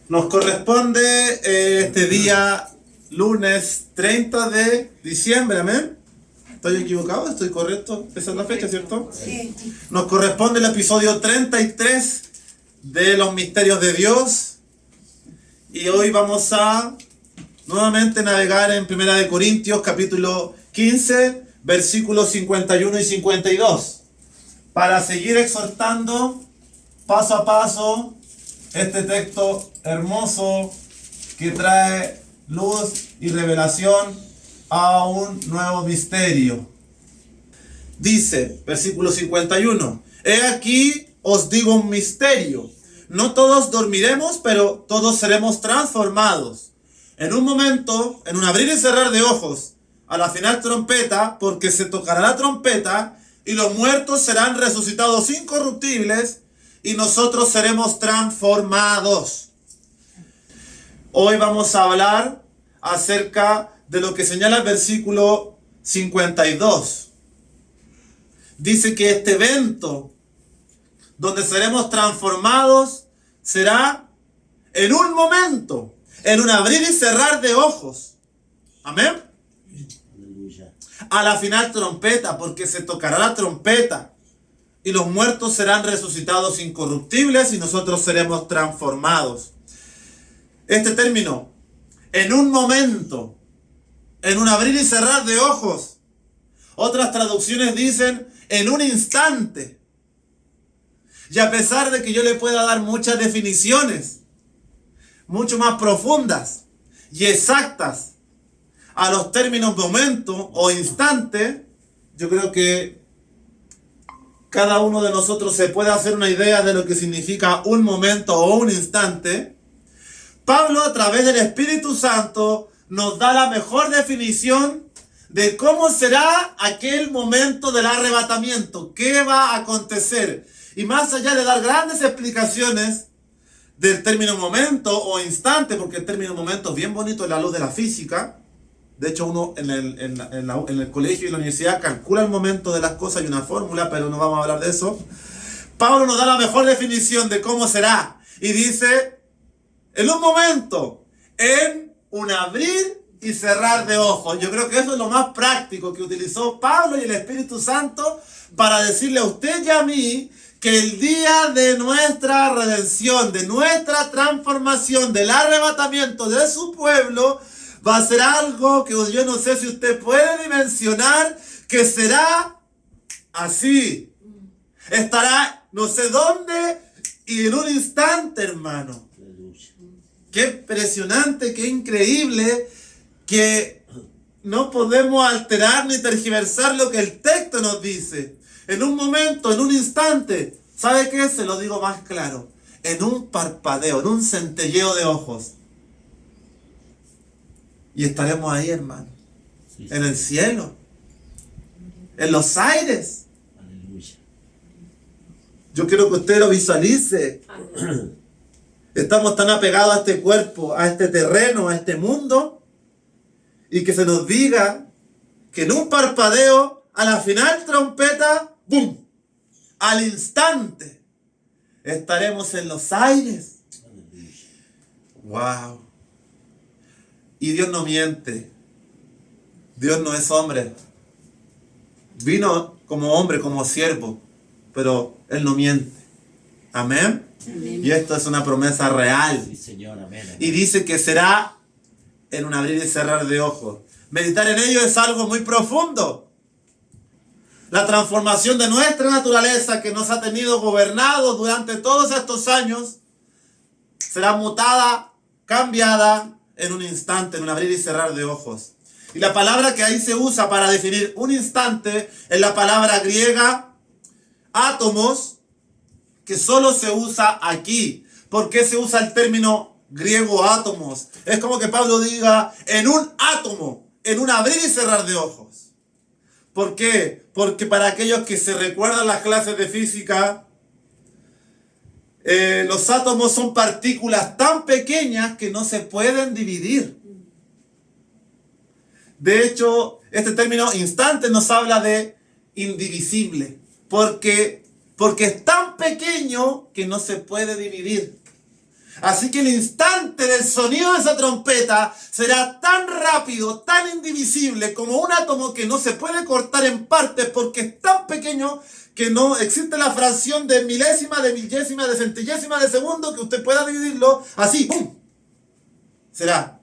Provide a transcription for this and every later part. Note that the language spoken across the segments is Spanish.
Nos corresponde este día lunes 30 de diciembre, amén. ¿Estoy equivocado? ¿Estoy correcto? Esa es la fecha, ¿cierto? Sí. Nos corresponde el episodio 33 de los misterios de Dios. Y hoy vamos a nuevamente navegar en 1 Corintios capítulo 15, versículos 51 y 52. Para seguir exhortando paso a paso este texto hermoso que trae luz y revelación a un nuevo misterio. Dice, versículo 51, he aquí os digo un misterio, no todos dormiremos, pero todos seremos transformados. En un momento, en un abrir y cerrar de ojos, a la final trompeta, porque se tocará la trompeta, y los muertos serán resucitados incorruptibles, y nosotros seremos transformados. Hoy vamos a hablar acerca de lo que señala el versículo 52. Dice que este evento donde seremos transformados será en un momento, en un abrir y cerrar de ojos. Amén. Aleluya. A la final trompeta, porque se tocará la trompeta y los muertos serán resucitados incorruptibles y nosotros seremos transformados. Este término, en un momento, en un abrir y cerrar de ojos. Otras traducciones dicen en un instante. Y a pesar de que yo le pueda dar muchas definiciones, mucho más profundas y exactas a los términos momento o instante, yo creo que cada uno de nosotros se puede hacer una idea de lo que significa un momento o un instante. Pablo, a través del Espíritu Santo, nos da la mejor definición de cómo será aquel momento del arrebatamiento, qué va a acontecer. Y más allá de dar grandes explicaciones del término momento o instante, porque el término momento es bien bonito en la luz de la física. De hecho, uno en el colegio y en la universidad calcula el momento de las cosas, hay una fórmula, pero no vamos a hablar de eso. Pablo nos da la mejor definición de cómo será. Y dice, en un momento, en un abrir y cerrar de ojos. Yo creo que eso es lo más práctico que utilizó Pablo y el Espíritu Santo para decirle a usted y a mí que el día de nuestra redención, de nuestra transformación, del arrebatamiento de su pueblo, va a ser algo que yo no sé si usted puede dimensionar, que será así. Estará no sé dónde y en un instante, hermano. Aleluya. Qué impresionante, qué increíble, que no podemos alterar ni tergiversar lo que el texto nos dice. En un momento, en un instante, ¿sabe qué? Se lo digo más claro. En un parpadeo, en un centelleo de ojos. Y estaremos ahí, hermano. Sí, En el cielo. En los aires. Aleluya. Yo quiero que usted lo visualice. Estamos tan apegados a este cuerpo, a este terreno, a este mundo, y que se nos diga que en un parpadeo, a la final trompeta, ¡bum!, al instante, estaremos en los aires. Aleluya. ¡Wow! Y Dios no miente. Dios no es hombre. Vino como hombre, como siervo, pero Él no miente. Amén. Amén. Y esto es una promesa real. Sí, Señor, amén. Y dice que será en un abrir y cerrar de ojos. Meditar en ello es algo muy profundo. La transformación de nuestra naturaleza que nos ha tenido gobernados durante todos estos años será mutada, cambiada en un instante, en un abrir y cerrar de ojos. Y la palabra que ahí se usa para definir un instante es la palabra griega átomos, que solo se usa aquí. ¿Por qué se usa el término griego átomos? Es como que Pablo diga en un átomo, en un abrir y cerrar de ojos. ¿Por qué? Porque para aquellos que se recuerdan las clases de física, los átomos son partículas tan pequeñas que no se pueden dividir. De hecho, este término instante nos habla de indivisible, porque es tan pequeño que no se puede dividir. Así que el instante del sonido de esa trompeta será tan rápido, tan indivisible como un átomo que no se puede cortar en partes porque es tan pequeño que no existe la fracción de milésima, de millésima, de centillésima de segundo que usted pueda dividirlo así, ¡pum! Será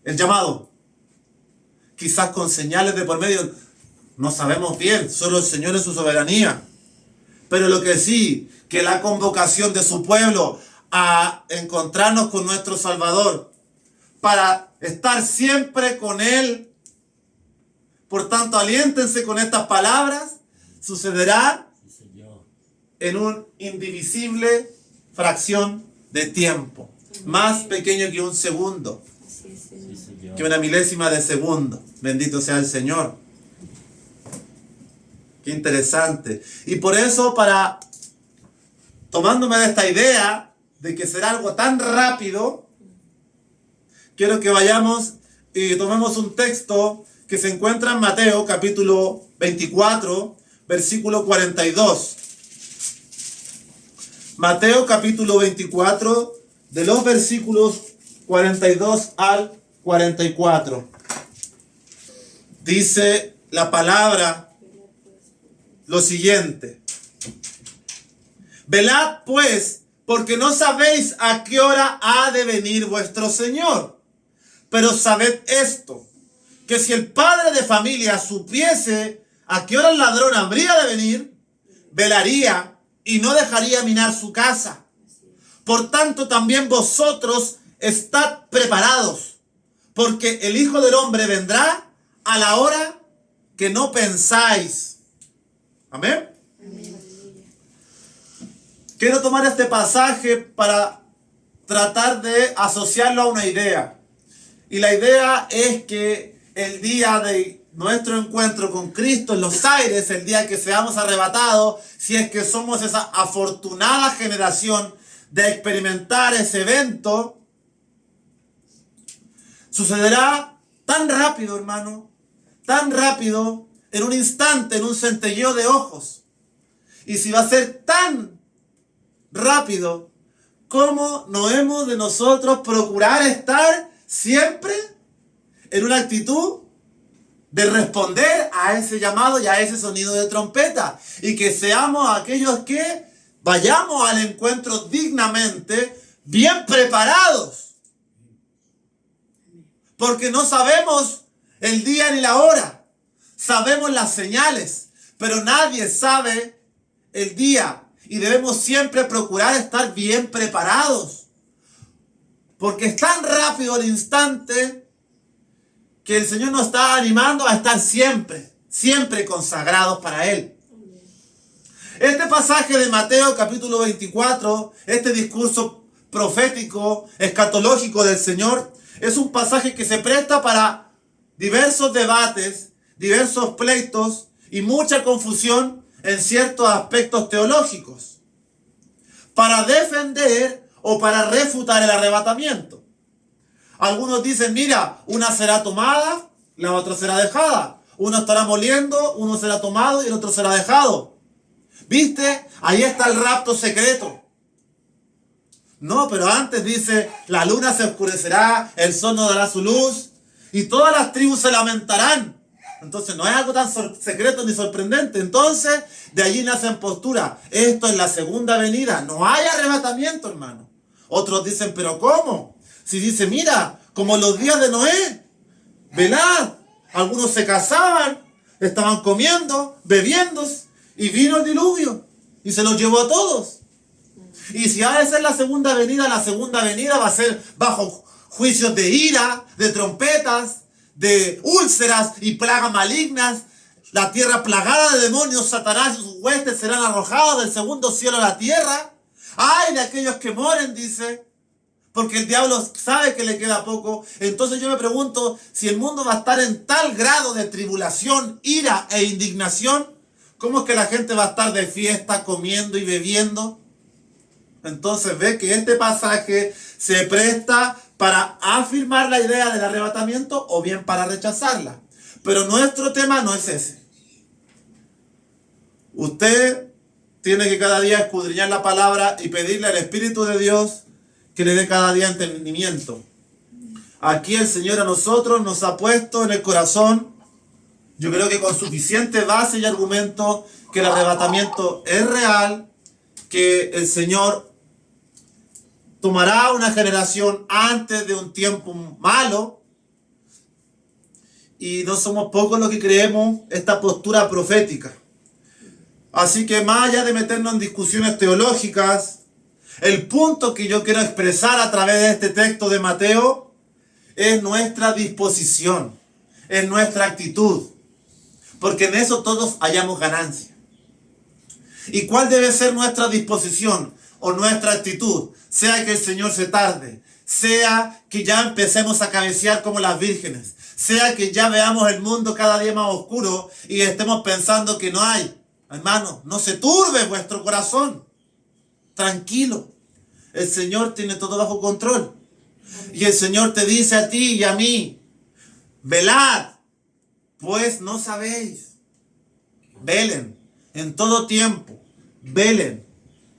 el llamado. Quizás con señales de por medio, no sabemos bien, solo el Señor en su soberanía. Pero lo que sí, que la convocación de su pueblo a encontrarnos con nuestro Salvador, para estar siempre con Él. Por tanto, aliéntense con estas palabras, sucederá en un indivisible fracción de tiempo, más pequeño que un segundo, que una milésima de segundo. Bendito sea el Señor. Qué interesante. Y por eso, tomándome de esta idea de que será algo tan rápido, quiero que vayamos y tomemos un texto que se encuentra en Mateo capítulo 24, versículo 42. Mateo capítulo 24, de los versículos 42 al 44. Dice la palabra lo siguiente: velad pues, porque no sabéis a qué hora ha de venir vuestro Señor. Pero sabed esto, que si el padre de familia supiese a qué hora el ladrón habría de venir, velaría y no dejaría minar su casa. Por tanto, también vosotros estad preparados, porque el Hijo del Hombre vendrá a la hora que no pensáis. Amén. Quiero tomar este pasaje para tratar de asociarlo a una idea. Y la idea es que el día de nuestro encuentro con Cristo en los aires, el día que seamos arrebatados, si es que somos esa afortunada generación de experimentar ese evento, sucederá tan rápido, hermano, tan rápido, en un instante, en un centelleo de ojos. Y si va a ser tan rápido, ¿cómo no hemos de nosotros procurar estar siempre en una actitud de responder a ese llamado y a ese sonido de trompeta? Y que seamos aquellos que vayamos al encuentro dignamente, bien preparados. Porque no sabemos el día ni la hora. Sabemos las señales, pero nadie sabe el día. Y debemos siempre procurar estar bien preparados. Porque es tan rápido el instante que el Señor nos está animando a estar siempre, siempre consagrados para Él. Este pasaje de Mateo capítulo 24, este discurso profético, escatológico del Señor, es un pasaje que se presta para diversos debates, diversos pleitos y mucha confusión en ciertos aspectos teológicos, para defender o para refutar el arrebatamiento. Algunos dicen, mira, una será tomada, la otra será dejada. Uno estará moliendo, uno será tomado y el otro será dejado. ¿Viste? Ahí está el rapto secreto. No, pero antes dice, la luna se oscurecerá, el sol no dará su luz y todas las tribus se lamentarán. Entonces no es algo tan secreto ni sorprendente. Entonces de allí nacen posturas. Esto es la segunda venida. No hay arrebatamiento, hermano. Otros dicen, pero ¿cómo? Si dice, mira, como los días de Noé, velad. Algunos se casaban, estaban comiendo, bebiendo, y vino el diluvio y se los llevó a todos. Y si ha de ser la segunda venida va a ser bajo juicios de ira, de trompetas, de úlceras y plagas malignas. La tierra plagada de demonios, Satanás y sus huestes serán arrojados del segundo cielo a la tierra. ¡Ay de aquellos que mueren!, dice, porque el diablo sabe que le queda poco. Entonces yo me pregunto, si el mundo va a estar en tal grado de tribulación, ira e indignación, ¿cómo es que la gente va a estar de fiesta, comiendo y bebiendo? Entonces ve que este pasaje se presta para afirmar la idea del arrebatamiento o bien para rechazarla. Pero nuestro tema no es ese. Usted tiene que cada día escudriñar la palabra y pedirle al Espíritu de Dios que le dé cada día entendimiento. Aquí el Señor a nosotros nos ha puesto en el corazón, yo creo que con suficiente base y argumento, que el arrebatamiento es real, que el Señor tomará una generación antes de un tiempo malo, y no somos pocos los que creemos esta postura profética. Así que más allá de meternos en discusiones teológicas, el punto que yo quiero expresar a través de este texto de Mateo es nuestra disposición, es nuestra actitud, porque en eso todos hallamos ganancia. ¿Y cuál debe ser nuestra disposición o nuestra actitud? Sea que el Señor se tarde, sea que ya empecemos a cabecear como las vírgenes, sea que ya veamos el mundo cada día más oscuro y estemos pensando que no hay. Hermano, no se turbe vuestro corazón. Tranquilo. El Señor tiene todo bajo control. Y el Señor te dice a ti y a mí, velad, pues no sabéis. Velen en todo tiempo. Velen.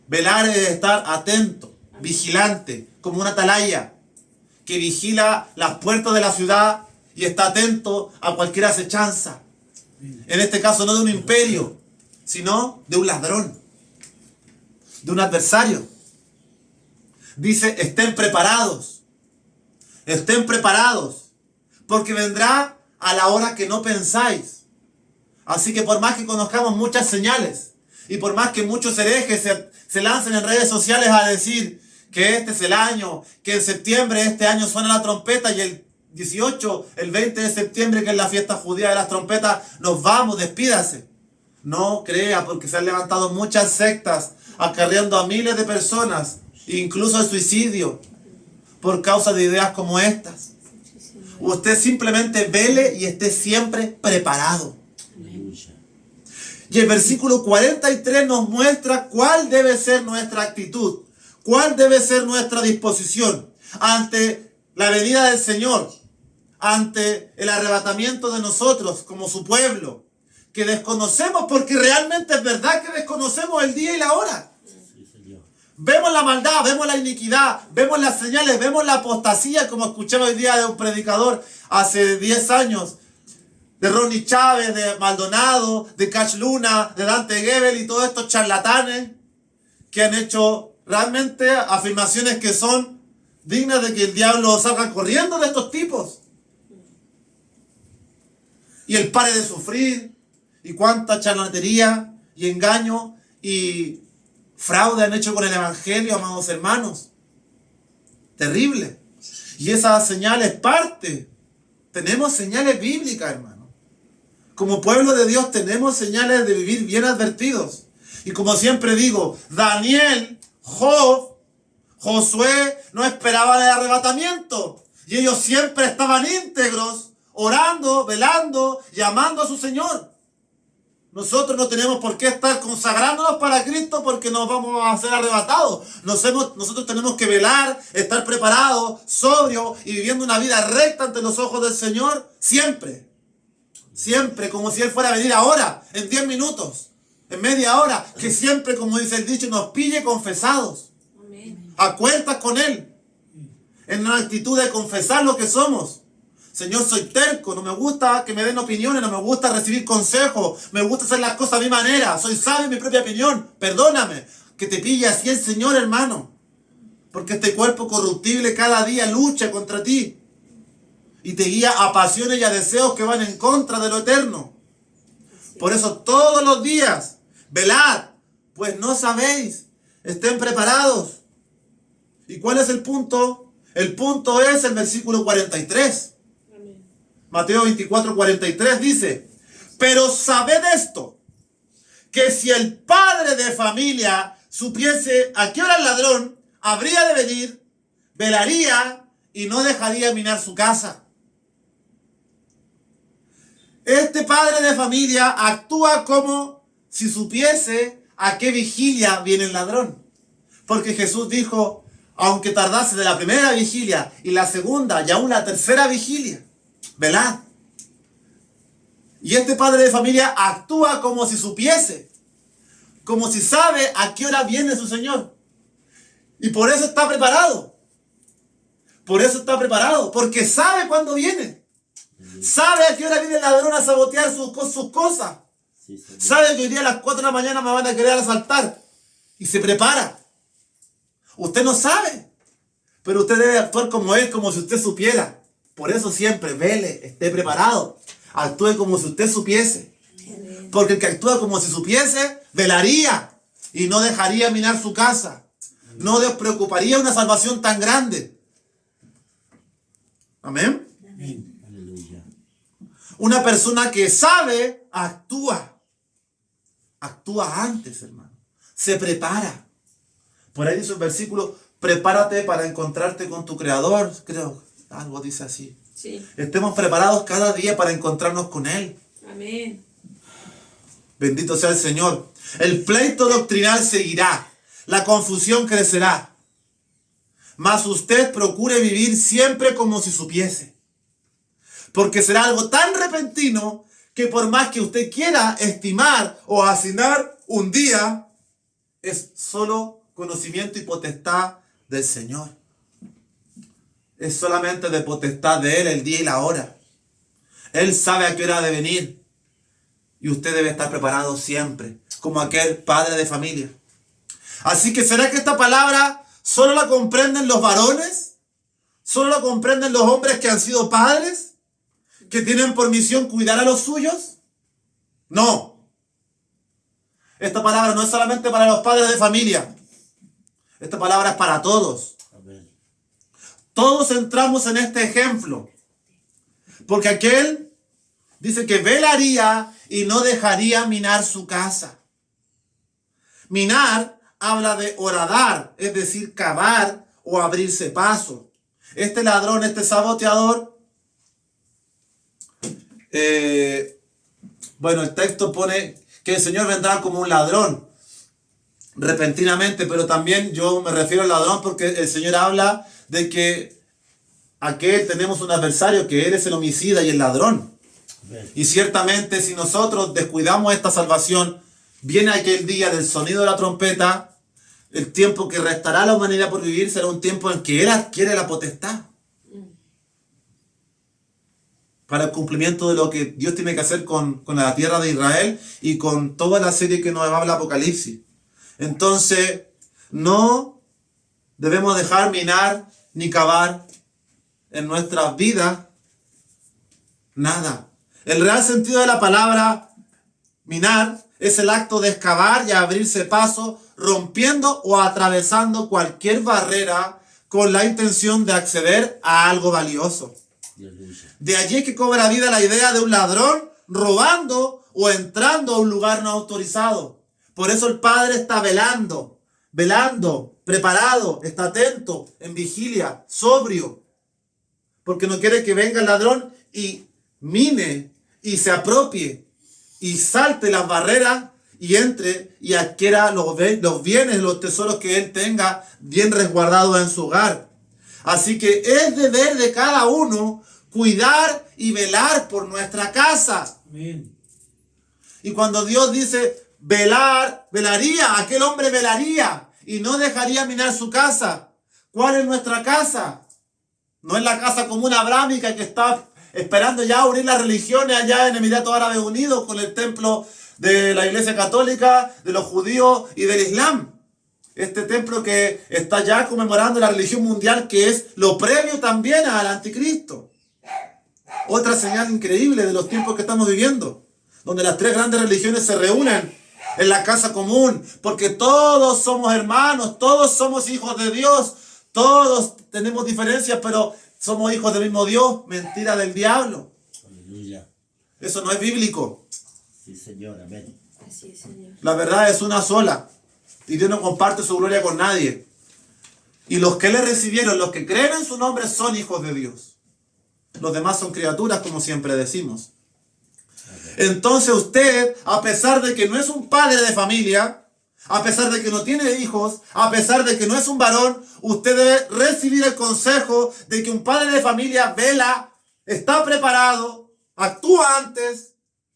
Velar es estar atento, vigilante, como una atalaya que vigila las puertas de la ciudad y está atento a cualquier acechanza. En este caso no de un imperio, sino de un ladrón, de un adversario. Dice, estén preparados, porque vendrá a la hora que no pensáis. Así que por más que conozcamos muchas señales, y por más que muchos herejes se lancen en redes sociales a decir que este es el año, que en septiembre de este año suena la trompeta y el 18, el 20 de septiembre, que es la fiesta judía de las trompetas, nos vamos, despídase. No crea, porque se han levantado muchas sectas acarreando a miles de personas, incluso el suicidio, por causa de ideas como estas. Usted simplemente vele y esté siempre preparado. Aleluya. Y el versículo 43 nos muestra cuál debe ser nuestra actitud, cuál debe ser nuestra disposición ante la venida del Señor, ante el arrebatamiento de nosotros como su pueblo, que desconocemos, porque realmente es verdad que desconocemos el día y la hora. Sí, Señor. Vemos la maldad, vemos la iniquidad, vemos las señales, vemos la apostasía, como escuché hoy día de un predicador hace 10 años, de Ronnie Chávez, de Maldonado, de Cash Luna, de Dante Gebel y todos estos charlatanes que han hecho realmente afirmaciones que son dignas de que el diablo salga corriendo de estos tipos. Y el pare de sufrir, y cuánta charlatanería y engaño y fraude han hecho con el evangelio, amados hermanos. Terrible. Y esa señal es parte. Tenemos señales bíblicas, hermano. Como pueblo de Dios tenemos señales de vivir bien advertidos. Y como siempre digo, Daniel, Job, Josué no esperaban el arrebatamiento. Y ellos siempre estaban íntegros, orando, velando, llamando a su Señor. Nosotros no tenemos por qué estar consagrándonos para Cristo porque nos vamos a ser arrebatados. Nosotros tenemos que velar, estar preparados, sobrios y viviendo una vida recta ante los ojos del Señor siempre. Siempre, como si Él fuera a venir ahora, en 10 minutos, en media hora, que siempre, como dice el dicho, nos pille confesados. Amén. A cuentas con Él. En una actitud de confesar lo que somos. Señor, soy terco, no me gusta que me den opiniones, no me gusta recibir consejos, me gusta hacer las cosas a mi manera, soy sabio en mi propia opinión, perdóname. Que te pille así el Señor, hermano. Porque este cuerpo corruptible cada día lucha contra ti. Y te guía a pasiones y a deseos que van en contra de lo eterno. Por eso todos los días, velad, pues no sabéis, estén preparados. ¿Y cuál es el punto? El punto es el versículo 43. Amén. Mateo 24, 43 dice, pero sabed esto, que si el padre de familia supiese a qué hora el ladrón habría de venir, velaría y no dejaría minar su casa. Este padre de familia actúa como si supiese a qué vigilia viene el ladrón. Porque Jesús dijo, aunque tardase de la primera vigilia y la segunda y aún la tercera vigilia, velad. Y este padre de familia actúa como si supiese, como si sabe a qué hora viene su Señor. Y por eso está preparado. Por eso está preparado, porque sabe cuándo viene. Sabe a qué hora viene el ladrón a sabotear sus cosas. Sí, Señor. Sabe que hoy día a las 4 de la mañana me van a querer asaltar. Y se prepara. Usted no sabe, pero usted debe actuar como él, como si usted supiera. Por eso siempre vele, esté preparado. Actúe como si usted supiese. Porque el que actúa como si supiese, velaría y no dejaría minar su casa. No les preocuparía una salvación tan grande. Amén. Amén. Aleluya. Una persona que sabe, actúa. Actúa antes, hermano. Se prepara. Por ahí dice el versículo, prepárate para encontrarte con tu Creador. Creo, algo dice así. Sí. Estemos preparados cada día para encontrarnos con Él. Amén. Bendito sea el Señor. El pleito doctrinal seguirá. La confusión crecerá. Mas usted procure vivir siempre como si supiese. Porque será algo tan repentino que por más que usted quiera estimar o asignar un día, es solo conocimiento y potestad del Señor. Es solamente de potestad de Él el día y la hora. Él sabe a qué hora de venir. Y usted debe estar preparado siempre, como aquel padre de familia. Así que, ¿será que esta palabra solo la comprenden los varones? ¿Solo la comprenden los hombres que han sido padres? ¿Que tienen por misión cuidar a los suyos? No. Esta palabra no es solamente para los padres de familia. Esta palabra es para todos. Amén. Todos entramos en este ejemplo. Porque aquel dice que velaría y no dejaría minar su casa. Minar habla de horadar, es decir, cavar o abrirse paso. Este ladrón, este saboteador, bueno, el texto pone que el Señor vendrá como un ladrón repentinamente, pero también yo me refiero al ladrón porque el Señor habla de que aquel tenemos un adversario, que Él es el homicida y el ladrón. Amén. Y ciertamente si nosotros descuidamos esta salvación, viene aquel día del sonido de la trompeta, el tiempo que restará a la humanidad por vivir será un tiempo en que Él adquiere la potestad para el cumplimiento de lo que Dios tiene que hacer con la tierra de Israel y con toda la serie que nos habla Apocalipsis. Entonces, no debemos dejar minar ni cavar en nuestras vidas nada. El real sentido de la palabra minar es el acto de excavar y abrirse paso, rompiendo o atravesando cualquier barrera con la intención de acceder a algo valioso. Aleluya. De allí que cobra vida la idea de un ladrón robando o entrando a un lugar no autorizado. Por eso el Padre está velando, preparado, está atento, en vigilia, sobrio. Porque no quiere que venga el ladrón y mine y se apropie y salte las barreras y entre y adquiera los bienes, los tesoros que él tenga bien resguardados en su hogar. Así que es deber de cada uno cuidar y velar por nuestra casa. Amén. Y cuando Dios dice velaría, aquel hombre velaría y no dejaría minar su casa. ¿Cuál es nuestra casa? No es la casa común abrámica que está esperando ya unir las religiones allá en Emiratos Árabes Unidos con el templo de la Iglesia Católica, de los judíos y del Islam. Este templo que está ya conmemorando la religión mundial, que es lo previo también al anticristo. Otra señal increíble de los tiempos que estamos viviendo, donde las tres grandes religiones se reúnen en la casa común, porque todos somos hermanos, todos somos hijos de Dios, todos tenemos diferencias, pero somos hijos del mismo Dios. Mentira del diablo. Aleluya. Eso no es bíblico. Sí, Señor. Amén. Así es, Señor. La verdad es una sola. Y Dios no comparte su gloria con nadie. Y los que le recibieron, los que creen en su nombre, son hijos de Dios. Los demás son criaturas, como siempre decimos. Entonces usted, a pesar de que no es un padre de familia, a pesar de que no tiene hijos, a pesar de que no es un varón, usted debe recibir el consejo de que un padre de familia vela, está preparado, actúa antes,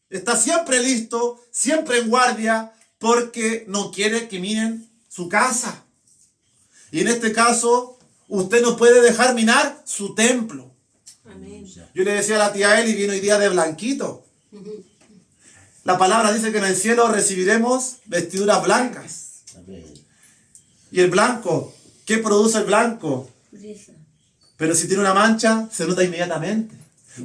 está siempre listo, siempre en guardia, porque no quiere que miren su casa. Y en este caso, usted no puede dejar minar su templo. Amén. Yo le decía a la tía Eli, vino hoy día de blanquito. La palabra dice que en el cielo recibiremos vestiduras blancas. Amén. Y el blanco, ¿qué produce el blanco? Pureza. Pero si tiene una mancha, se nota inmediatamente.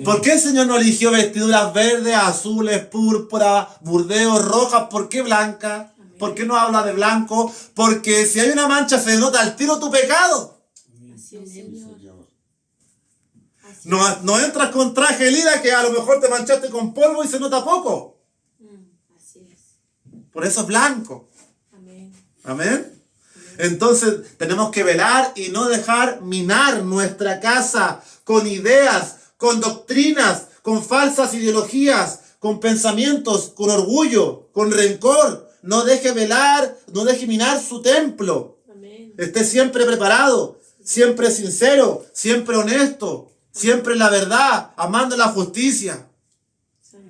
¿Por qué el Señor no eligió vestiduras verdes, azules, púrpura, burdeos, rojas? ¿Por qué blanca? ¿Por qué no habla de blanco? Porque si hay una mancha se nota al tiro tu pecado. Así es, Sí, Señor. Señor. Así No entras con traje lila que a lo mejor te manchaste con polvo y se nota poco. Así es. Por eso es blanco. Amén. Amén. Entonces tenemos que velar y no dejar minar nuestra casa con ideas, con doctrinas, con falsas ideologías, con pensamientos, con orgullo, con rencor. No deje velar, no deje minar su templo. Amén. Esté siempre preparado, siempre sincero, siempre honesto, siempre en la verdad, amando la justicia.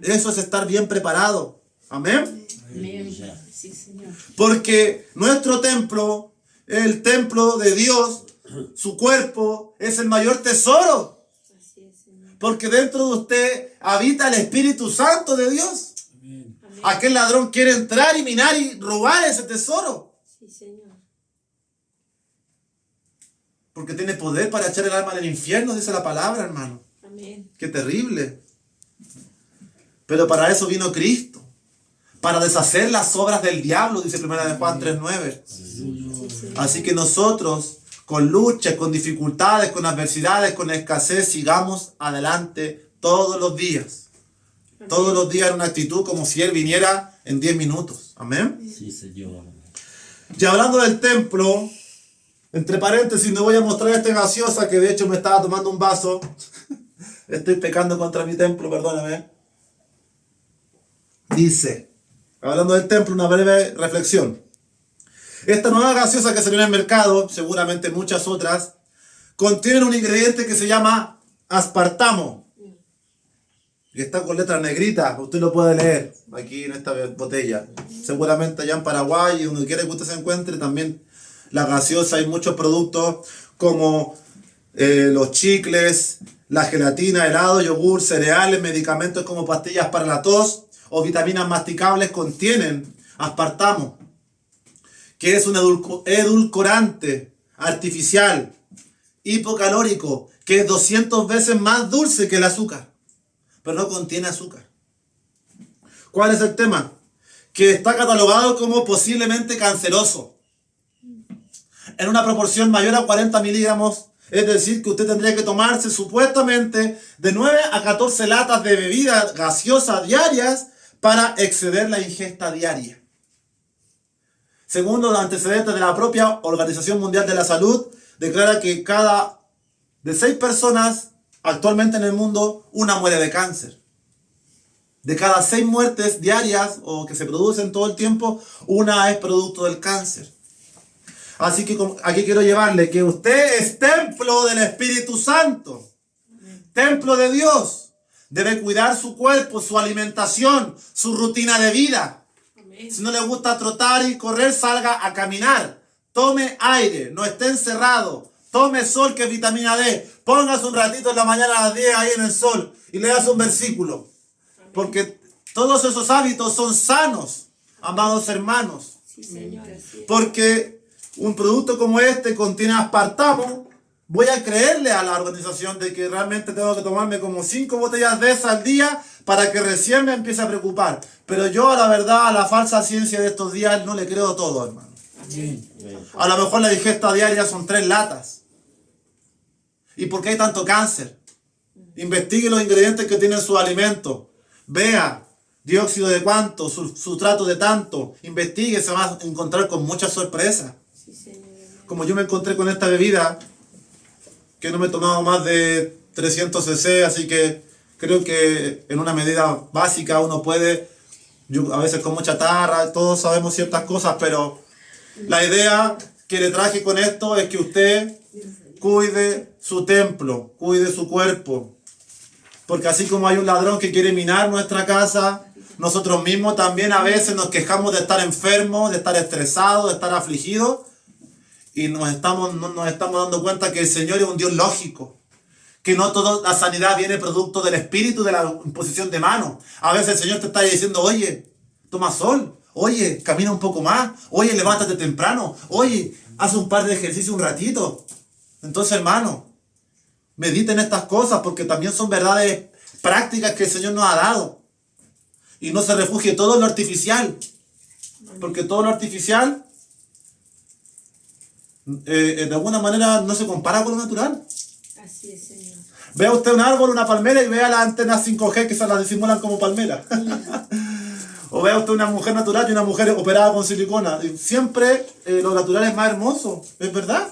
Eso es estar bien preparado. Amén. Amén. Sí, Señor. Porque nuestro templo, el templo de Dios, su cuerpo, es el mayor tesoro. Así es, Señor. Porque dentro de usted habita el Espíritu Santo de Dios. Amén. Aquel ladrón quiere entrar y minar y robar ese tesoro. Sí, Señor. Porque tiene poder para echar el alma al infierno, dice la palabra, hermano. Amén. Qué terrible. Pero para eso vino Cristo. Para deshacer las obras del diablo, dice 1 de Juan 3:9. Aleluya. Sí, Señor. Así que nosotros, con luchas, con dificultades, con adversidades, con escasez, sigamos adelante todos los días. Todos los días en una actitud como si Él viniera en 10 minutos. Amén. Sí, Señor. Y hablando del templo, entre paréntesis, no voy a mostrar esta gaseosa que de hecho me estaba tomando un vaso. Estoy pecando contra mi templo, perdóname. Dice, hablando del templo, una breve reflexión. Esta nueva gaseosa que salió en el mercado, seguramente muchas otras, contienen un ingrediente que se llama aspartamo. Y está con letras negritas, usted lo puede leer aquí en esta botella. Seguramente allá en Paraguay, donde quiera que usted se encuentre, también la gaseosa, hay muchos productos como los chicles, la gelatina, helado, yogur, cereales, medicamentos como pastillas para la tos o vitaminas masticables contienen aspartamo, que es un edulcorante artificial, hipocalórico, que es 200 veces más dulce que el azúcar, pero no contiene azúcar. ¿Cuál es el tema? Que está catalogado como posiblemente canceroso, en una proporción mayor a 40 miligramos, es decir, que usted tendría que tomarse supuestamente de 9 a 14 latas de bebida gaseosa diarias para exceder la ingesta diaria. Según los antecedentes de la propia Organización Mundial de la Salud, declara que cada de 6 personas actualmente en el mundo, una muere de cáncer. De cada 6 muertes diarias o que se producen todo el tiempo, una es producto del cáncer. Así que aquí quiero llevarle que usted es templo del Espíritu Santo, templo de Dios. Debe cuidar su cuerpo, su alimentación, su rutina de vida. Amén. Si no le gusta trotar y correr, salga a caminar. Tome aire, no esté encerrado. Tome sol, que es vitamina D. Póngase un ratito en la mañana a las 10 ahí en el sol y leas un versículo. Porque todos esos hábitos son sanos, amados hermanos. Sí, Señor. Así es. Porque un producto como este contiene aspartamo. Voy a creerle a la organización de que realmente tengo que tomarme como 5 botellas de esa al día para que recién me empiece a preocupar. Pero yo, la verdad, a la falsa ciencia de estos días no le creo todo, hermano. Amén. A lo mejor la ingesta diaria son 3 latas. ¿Y por qué hay tanto cáncer? Investigue los ingredientes que tienen sus alimentos. Vea dióxido de cuánto, sustrato de tanto. Investigue, se va a encontrar con muchas sorpresas. Sí, Señor. Como yo me encontré con esta bebida, que no me he tomado más de 300 cc, así que creo que en una medida básica uno puede, yo a veces como chatarra, todos sabemos ciertas cosas, pero la idea que le traje con esto es que usted cuide su templo, cuide su cuerpo, porque así como hay un ladrón que quiere minar nuestra casa, nosotros mismos también a veces nos quejamos de estar enfermos, de estar estresados, de estar afligidos, Y no nos estamos dando cuenta que el Señor es un Dios lógico. Que no toda la sanidad viene producto del espíritu de la imposición de manos. A veces el Señor te está diciendo, oye, toma sol. Oye, camina un poco más. Oye, levántate temprano. Oye, haz un par de ejercicios un ratito. Entonces, hermano, mediten estas cosas porque también son verdades prácticas que el Señor nos ha dado. Y no se refugie todo en lo artificial. Porque todo lo artificial, de alguna manera, no se compara con lo natural. Así es, Señor. Vea usted un árbol, una palmera y vea las antenas 5G que se las disimulan como palmera. O vea usted una mujer natural y una mujer operada con silicona. Y siempre lo natural es más hermoso. ¿Es verdad?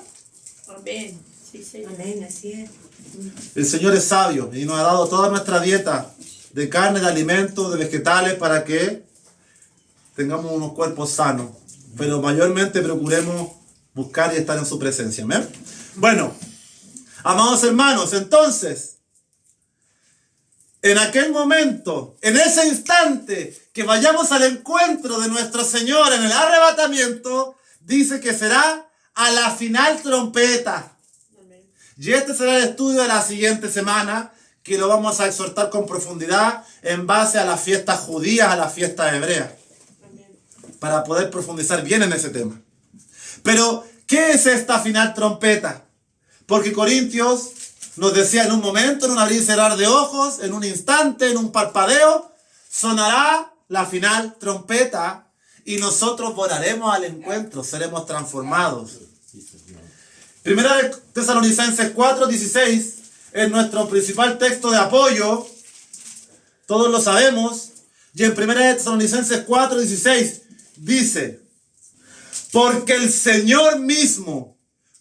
Amén. Sí, Señor. Amén, así es. El Señor es sabio y nos ha dado toda nuestra dieta de carne, de alimentos, de vegetales para que tengamos unos cuerpos sanos. Pero mayormente procuremos buscar y estar en su presencia. ¿Amén? Bueno, amados hermanos, entonces, en aquel momento, en ese instante que vayamos al encuentro de nuestro Señor en el arrebatamiento, dice que será a la final trompeta. Amén. Y este será el estudio de la siguiente semana, que lo vamos a exhortar con profundidad en base a las fiestas judías, a las fiestas hebreas, Amén. para poder profundizar bien en ese tema. Pero, ¿qué es esta final trompeta? Porque Corintios nos decía en un momento, en un abrir y cerrar de ojos, en un instante, en un parpadeo, sonará la final trompeta y nosotros volaremos al encuentro, seremos transformados. Sí, Señor. Primera de Tesalonicenses 4:16 es nuestro principal texto de apoyo, todos lo sabemos, y en Primera de Tesalonicenses 4:16 dice: porque el Señor mismo,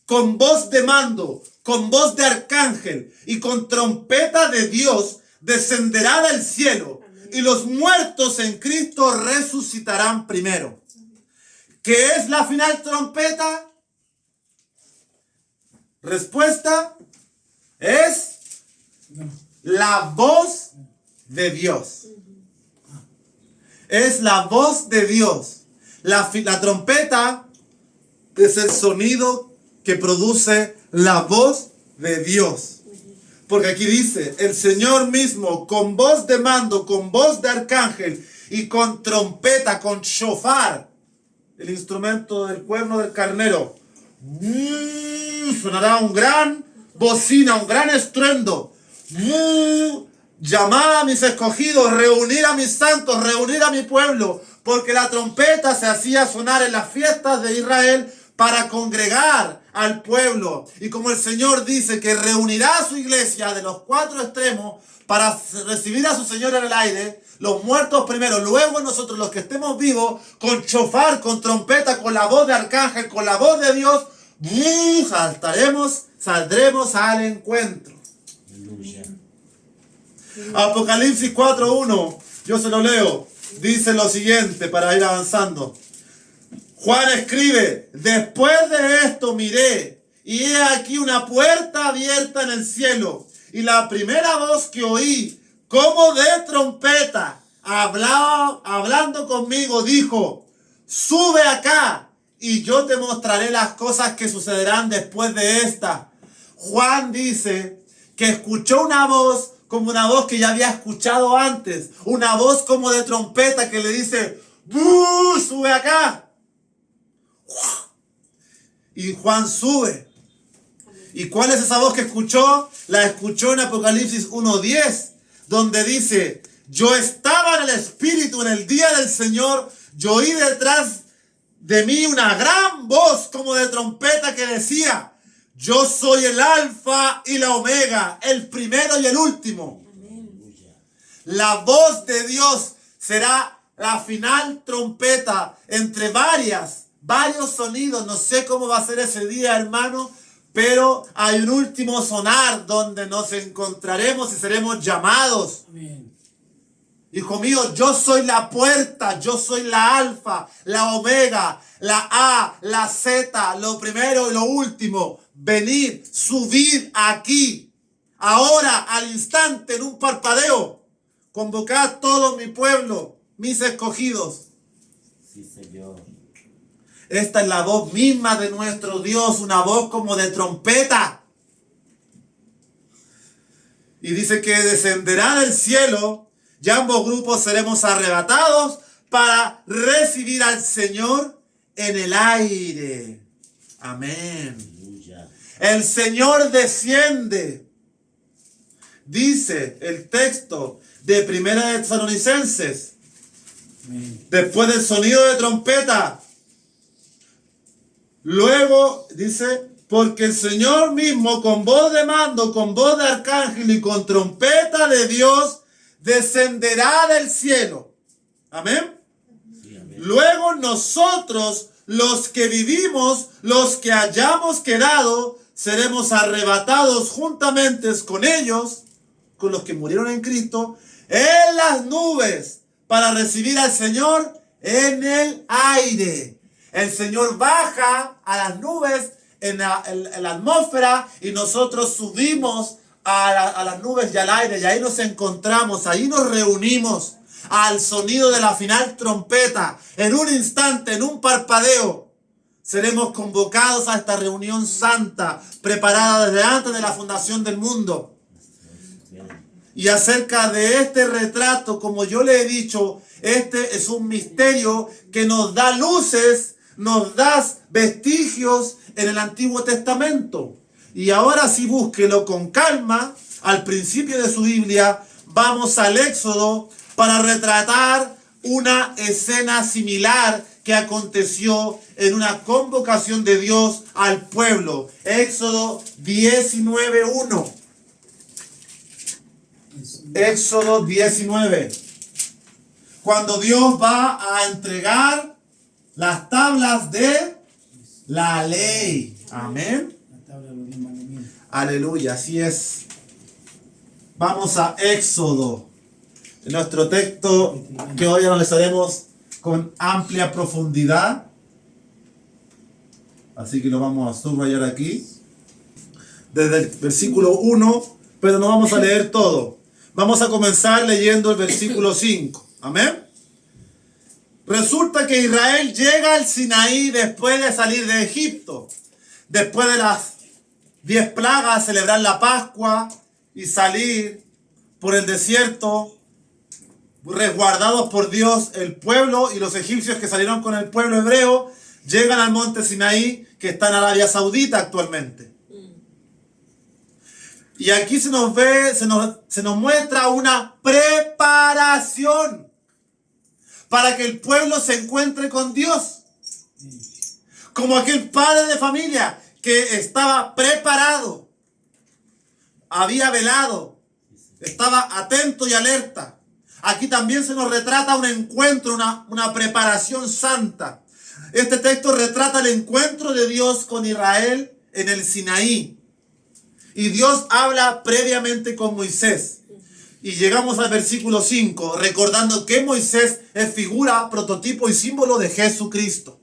con voz de mando, con voz de arcángel y con trompeta de Dios, descenderá del cielo, y los muertos en Cristo resucitarán primero. ¿Qué es la final trompeta? Respuesta es la voz de Dios. Es la voz de Dios. La trompeta es el sonido que produce la voz de Dios. Porque aquí dice, el Señor mismo, con voz de mando, con voz de arcángel y con trompeta, con shofar, el instrumento del cuerno del carnero, sonará un gran bocina, un gran estruendo. Llamad a mis escogidos, reunir a mis santos, reunir a mi pueblo, porque la trompeta se hacía sonar en las fiestas de Israel para congregar al pueblo. Y como el Señor dice que reunirá a su iglesia de los cuatro extremos para recibir a su Señor en el aire, los muertos primero, luego nosotros los que estemos vivos, con shofar, con trompeta, con la voz de arcángel, con la voz de Dios, saldremos al encuentro. Aleluya. Apocalipsis 4:1, yo se lo leo, dice lo siguiente para ir avanzando. Juan escribe: después de esto miré, y he aquí una puerta abierta en el cielo, y la primera voz que oí, como de trompeta, hablando conmigo, dijo: sube acá, y yo te mostraré las cosas que sucederán después de esta. Juan dice que escuchó una voz como una voz que ya había escuchado antes, una voz como de trompeta que le dice: sube acá. Y Juan sube. ¿Y cuál es esa voz que escuchó? La escuchó en Apocalipsis 1:10, donde dice: yo estaba en el Espíritu en el día del Señor, yo oí detrás de mí una gran voz como de trompeta que decía: yo soy el Alfa y la Omega, el primero y el último. La voz de Dios será la final trompeta entre varios sonidos. No sé cómo va a ser ese día, hermano, pero hay un último sonar donde nos encontraremos y seremos llamados. Amén. Hijo mío, yo soy la puerta, yo soy la alfa, la omega, la A, la Z, lo primero y lo último. Venid, subid aquí, ahora, al instante, en un parpadeo. Convocad todo mi pueblo, mis escogidos. Sí, Señor. Esta es la voz misma de nuestro Dios, una voz como de trompeta. Y dice que descenderá del cielo y ambos grupos seremos arrebatados para recibir al Señor en el aire. Amén. Aleluya. El Señor desciende. Dice el texto de Primera de Tesalonicenses. Después del sonido de trompeta. Luego dice, porque el Señor mismo con voz de mando, con voz de arcángel y con trompeta de Dios descenderá del cielo. Amén. Sí, amén. Luego nosotros, los que vivimos, los que hayamos quedado, seremos arrebatados juntamente con ellos, con los que murieron en Cristo, en las nubes, para recibir al Señor en el aire. El Señor baja a las nubes en la atmósfera y nosotros subimos a las nubes y al aire, y ahí nos encontramos, ahí nos reunimos al sonido de la final trompeta. En un instante, en un parpadeo, seremos convocados a esta reunión santa, preparada desde antes de la fundación del mundo. Y acerca de este retrato, como yo le he dicho, este es un misterio que nos da luces, nos da vestigios en el Antiguo Testamento. Y ahora sí, búsquelo con calma. Al principio de su Biblia vamos al Éxodo para retratar una escena similar que aconteció en una convocación de Dios al pueblo. Éxodo 19:1. Éxodo 19. Cuando Dios va a entregar las tablas de la ley. Amén. La tabla de los 10 mandamientos. Aleluya, así es. Vamos a Éxodo. En nuestro texto que hoy analizaremos con amplia profundidad. Así que lo vamos a subrayar aquí. Desde el versículo 1, pero no vamos a leer todo. Vamos a comenzar leyendo el versículo 5. Amén. Resulta que Israel llega al Sinaí después de salir de Egipto. Después de las 10 plagas, celebrar la Pascua y salir por el desierto, resguardados por Dios, el pueblo y los egipcios que salieron con el pueblo hebreo, llegan al monte Sinaí, que está en Arabia Saudita actualmente. Y aquí se nos muestra una preparación para que el pueblo se encuentre con Dios. Como aquel padre de familia que estaba preparado, había velado, estaba atento y alerta. Aquí también se nos retrata un encuentro, una preparación santa. Este texto retrata el encuentro de Dios con Israel en el Sinaí. Y Dios habla previamente con Moisés. Y llegamos al versículo 5, recordando que Moisés es figura, prototipo y símbolo de Jesucristo.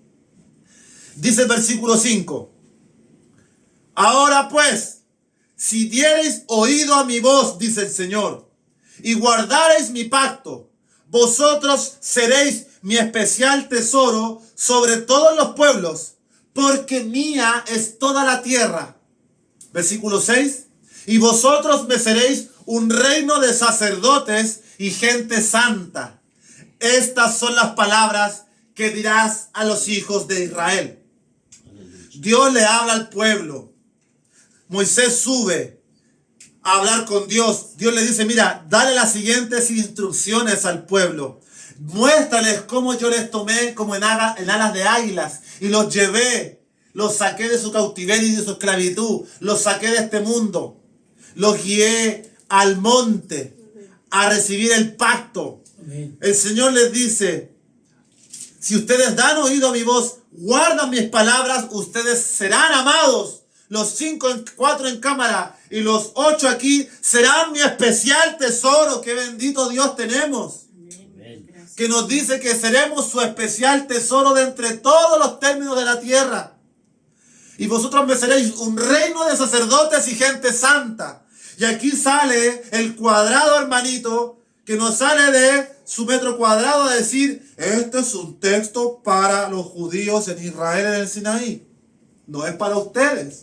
Dice el versículo 5. Ahora pues, si diereis oído a mi voz, dice el Señor, y guardareis mi pacto, vosotros seréis mi especial tesoro sobre todos los pueblos, porque mía es toda la tierra. Versículo 6. Y vosotros me seréis un reino de sacerdotes y gente santa. Estas son las palabras que dirás a los hijos de Israel. Dios le habla al pueblo. Moisés sube a hablar con Dios. Dios le dice, mira, dale las siguientes instrucciones al pueblo. Muéstrales cómo yo les tomé como en alas de águilas y los llevé. Los saqué de su cautiverio y de su esclavitud. Los saqué de este mundo. Los guié al monte a recibir el pacto. Amén. El Señor les dice, si ustedes dan oído a mi voz, guardan mis palabras, ustedes serán amados. Los 4 en cámara y los 8 aquí serán mi especial tesoro. Qué bendito Dios tenemos. Amén. Que nos dice que seremos su especial tesoro de entre todos los términos de la tierra. Y vosotros me seréis un reino de sacerdotes y gente santa. Y aquí sale el cuadrado, hermanito, que nos sale de su metro cuadrado a decir, este es un texto para los judíos en Israel en el Sinaí. No es para ustedes.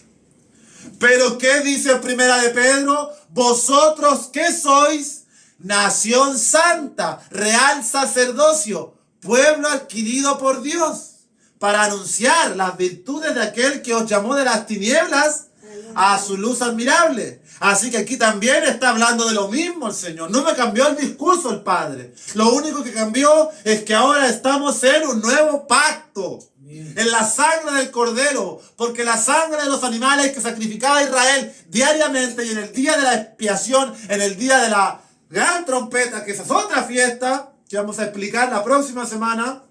Pero ¿qué dice en Primera de Pedro? Vosotros que sois nación santa, real sacerdocio, pueblo adquirido por Dios, para anunciar las virtudes de aquel que os llamó de las tinieblas a su luz admirable. Así que aquí también está hablando de lo mismo el Señor. No me cambió el discurso el Padre. Lo único que cambió es que ahora estamos en un nuevo pacto. En la sangre del Cordero. Porque la sangre de los animales que sacrificaba Israel diariamente y en el día de la expiación, en el día de la gran trompeta, que esa es otra fiesta que vamos a explicar la próxima semana,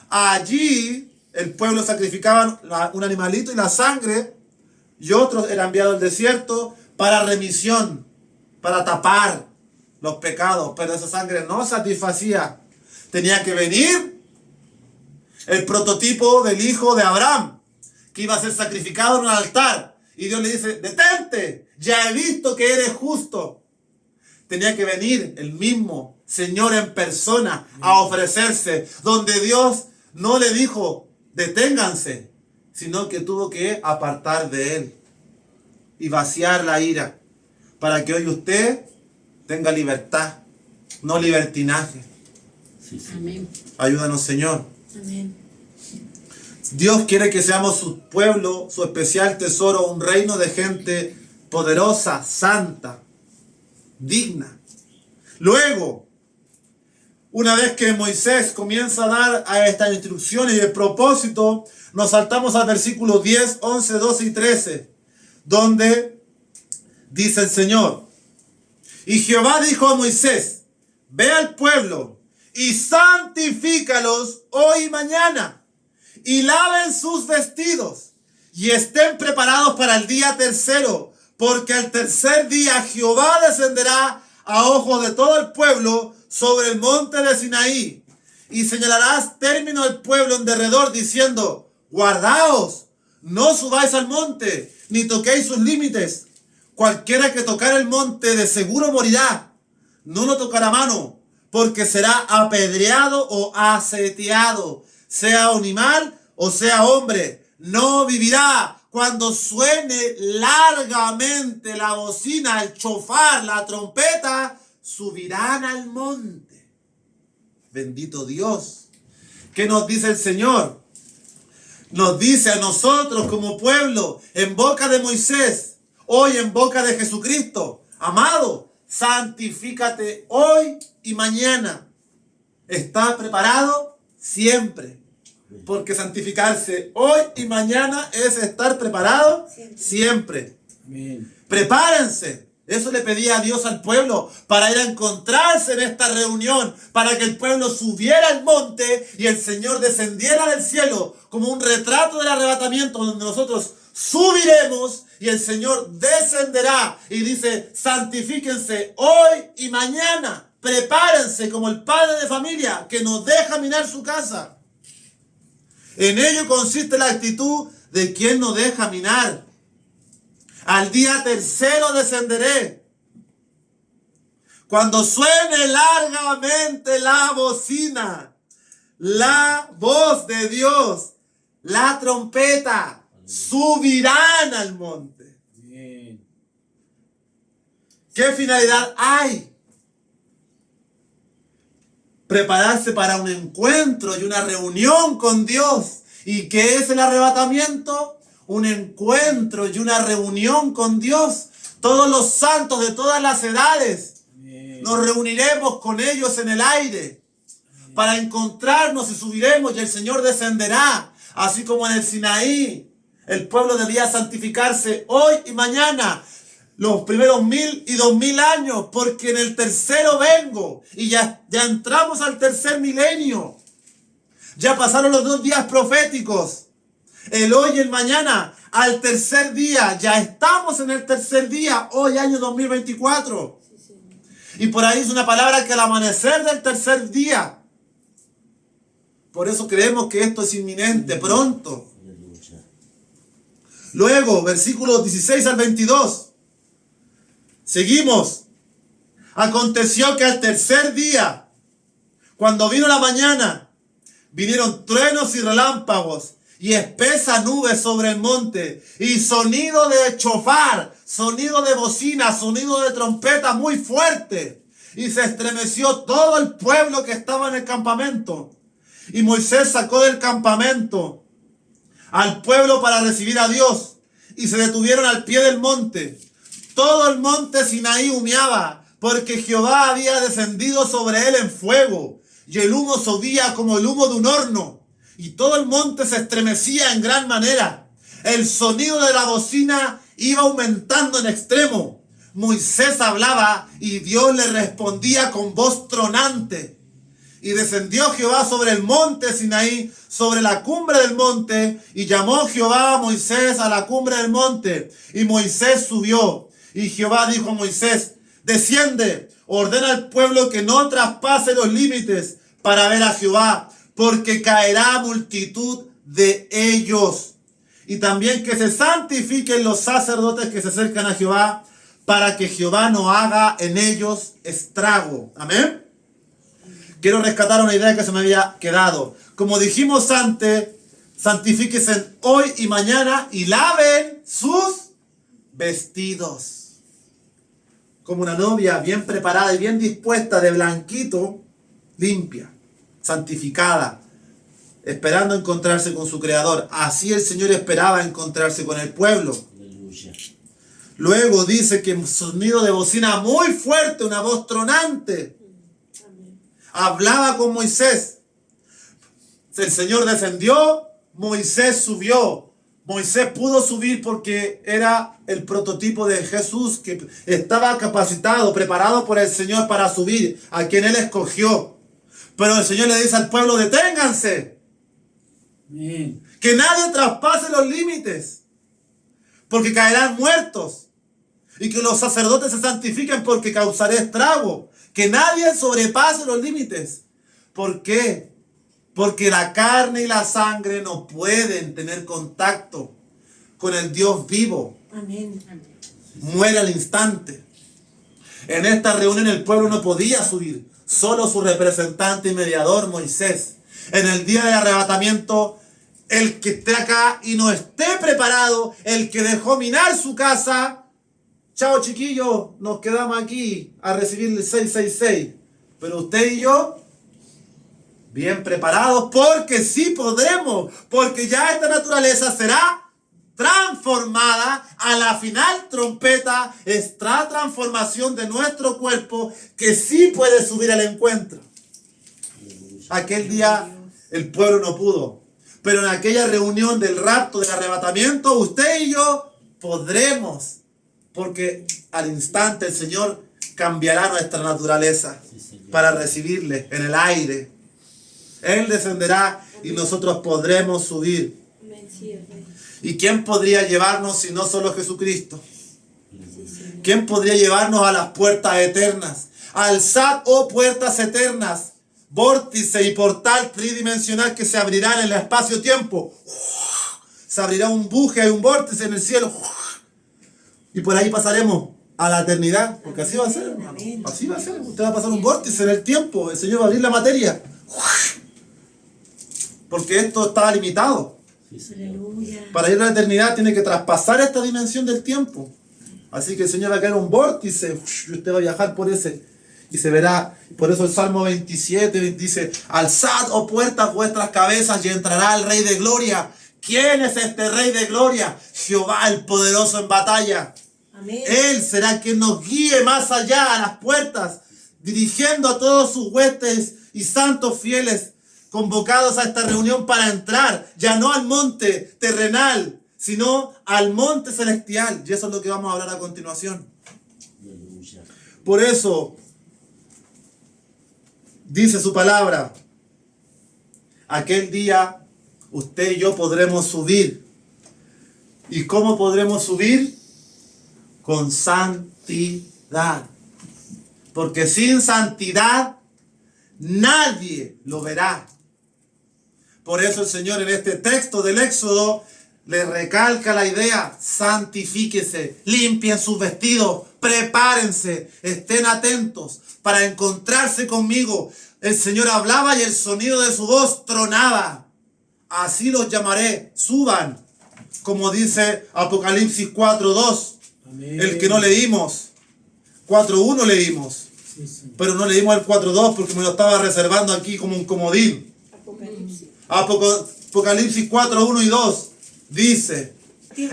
allí el pueblo sacrificaba un animalito y la sangre, y otros eran enviados al desierto para remisión, para tapar los pecados, pero esa sangre no satisfacía. Tenía que venir el prototipo del hijo de Abraham, que iba a ser sacrificado en un altar, y Dios le dice, detente, ya he visto que eres justo. Tenía que venir el mismo Señor en persona a ofrecerse, donde Dios no le dijo, deténganse, sino que tuvo que apartar de él y vaciar la ira, para que hoy usted tenga libertad, no libertinaje. Sí, sí. Amén. Ayúdanos, Señor. Amén. Dios quiere que seamos su pueblo, su especial tesoro, un reino de gente poderosa, santa, digna. Luego, una vez que Moisés comienza a dar a estas instrucciones y el propósito, nos saltamos al versículo 10, 11, 12 y 13, donde dice el Señor, y Jehová dijo a Moisés, ve al pueblo y santifícalos hoy y mañana, y laven sus vestidos, y estén preparados para el día tercero, porque al tercer día Jehová descenderá a ojos de todo el pueblo sobre el monte de Sinaí, y señalarás término al pueblo en derredor, diciendo, guardaos, no subáis al monte, ni toquéis sus límites. Cualquiera que tocar el monte de seguro morirá, no lo tocará mano, porque será apedreado o aseteado, sea animal o sea hombre, no vivirá. Cuando suene largamente la bocina, el chofar, la trompeta, subirán al monte. Bendito Dios. ¿Qué nos dice el Señor? Nos dice a nosotros como pueblo, en boca de Moisés, hoy en boca de Jesucristo, amado, santifícate hoy y mañana. ¿Estás preparado? Siempre. Porque santificarse hoy y mañana es estar preparado siempre. Amén. Prepárense. Eso le pedía a Dios al pueblo para ir a encontrarse en esta reunión, para que el pueblo subiera al monte y el Señor descendiera del cielo como un retrato del arrebatamiento, donde nosotros subiremos y el Señor descenderá. Y dice, santifíquense hoy y mañana. Prepárense como el padre de familia que nos deja mirar su casa. En ello consiste la actitud de quien nos deja minar. Al día tercero descenderé. Cuando suene largamente la bocina, la voz de Dios, la trompeta, subirán al monte. Amén. ¿Qué finalidad hay? Prepararse para un encuentro y una reunión con Dios. ¿Y qué es el arrebatamiento? Un encuentro y una reunión con Dios. Todos los santos de todas las edades nos reuniremos con ellos en el aire para encontrarnos y subiremos y el Señor descenderá. Así como en el Sinaí el pueblo debía santificarse hoy y mañana, los primeros 1000 y 2000 años, porque en el tercero vengo. Y ya entramos al tercer milenio. Ya pasaron los 2 días proféticos, el hoy y el mañana. Al tercer día, ya estamos en el tercer día, hoy año 2024. Y por ahí es una palabra que al amanecer del tercer día. Por eso creemos que esto es inminente, pronto. Aleluya. Luego, versículos 16 al 22. Seguimos. Aconteció que al tercer día Cuando vino la mañana, vinieron truenos y relámpagos y espesa nube sobre el monte y sonido de chofar, sonido de bocina, sonido de trompeta muy fuerte. Y se estremeció todo el pueblo que estaba en el campamento. Y Moisés sacó del campamento al pueblo para recibir a Dios. Y se detuvieron al pie del monte. Todo el monte Sinaí humeaba, porque Jehová había descendido sobre él en fuego. Y el humo subía como el humo de un horno. Y todo el monte se estremecía en gran manera. El sonido de la bocina iba aumentando en extremo. Moisés hablaba y Dios le respondía con voz tronante. Y descendió Jehová sobre el monte Sinaí, sobre la cumbre del monte, y llamó Jehová a Moisés a la cumbre del monte. Y Moisés subió. Y Jehová dijo a Moisés: desciende, ordena al pueblo que no traspase los límites para ver a Jehová, porque caerá multitud de ellos. Y también que se santifiquen los sacerdotes que se acercan a Jehová, para que Jehová no haga en ellos estrago. Amén. Quiero rescatar una idea que se me había quedado. Como dijimos antes, santifíquense hoy y mañana y laven sus vestidos. Como una novia bien preparada y bien dispuesta, de blanquito, limpia, santificada, esperando encontrarse con su Creador. Así el Señor esperaba encontrarse con el pueblo. Aleluya. Luego dice que un sonido de bocina muy fuerte, una voz tronante, hablaba con Moisés. El Señor descendió, Moisés subió. Moisés pudo subir porque era el prototipo de Jesús, que estaba capacitado, preparado por el Señor para subir, a quien Él escogió. Pero el Señor le dice al pueblo: deténganse. Amén. Que nadie traspase los límites, porque caerán muertos. Y que los sacerdotes se santifiquen, porque causaré estrago. Que nadie sobrepase los límites. ¿Por qué? Porque la carne y la sangre no pueden tener contacto con el Dios vivo. Amén. Muere al instante. En esta reunión el pueblo no podía subir. Solo su representante y mediador, Moisés. En el día del arrebatamiento, el que esté acá y no esté preparado, el que dejó minar su casa: chao chiquillos, nos quedamos aquí a recibir el 666. Pero usted y yo, bien preparados, porque sí podremos, porque ya esta naturaleza será transformada a la final trompeta, esta transformación de nuestro cuerpo que sí puede subir al encuentro. Aquel día el pueblo no pudo, pero en aquella reunión del rapto, del arrebatamiento, usted y yo podremos, porque al instante el Señor cambiará nuestra naturaleza para recibirle en el aire. Él descenderá y nosotros podremos subir. ¿Y quién podría llevarnos si no solo Jesucristo? ¿Quién podría llevarnos a las puertas eternas? Alzad, oh puertas eternas, vórtice y portal tridimensional que se abrirán en el espacio-tiempo. Se abrirá un buje y un vórtice en el cielo. Y por ahí pasaremos a la eternidad, porque así va a ser, hermano. Así va a ser. Usted va a pasar un vórtice en el tiempo. El Señor va a abrir la materia. Porque esto estaba limitado. Aleluya. Para ir a la eternidad tiene que traspasar esta dimensión del tiempo. Así que el Señor va a crear un vórtice y usted va a viajar por ese y se verá. Por eso el Salmo 27 dice: alzad, oh puertas, vuestras cabezas y entrará el Rey de Gloria. ¿Quién es este Rey de Gloria? Jehová el poderoso en batalla. Amén. Él será quien nos guíe más allá a las puertas, dirigiendo a todos sus huestes y santos fieles convocados a esta reunión para entrar, ya no al monte terrenal, sino al monte celestial. Y eso es lo que vamos a hablar a continuación. Por eso dice su palabra: aquel día usted y yo podremos subir. ¿Y cómo podremos subir? Con santidad. Porque sin santidad nadie lo verá. Por eso el Señor en este texto del Éxodo le recalca la idea: santifíquese, limpien sus vestidos, prepárense, estén atentos para encontrarse conmigo. el Señor hablaba y el sonido de su voz tronaba. Así los llamaré, suban, como dice Apocalipsis 4:2, Amén. el que no leímos. 4:1 leímos, Sí, sí. pero no leímos el 4:2 porque me lo estaba reservando aquí como un comodín. Apocalipsis. Apocalipsis 4:1 y 2 dice: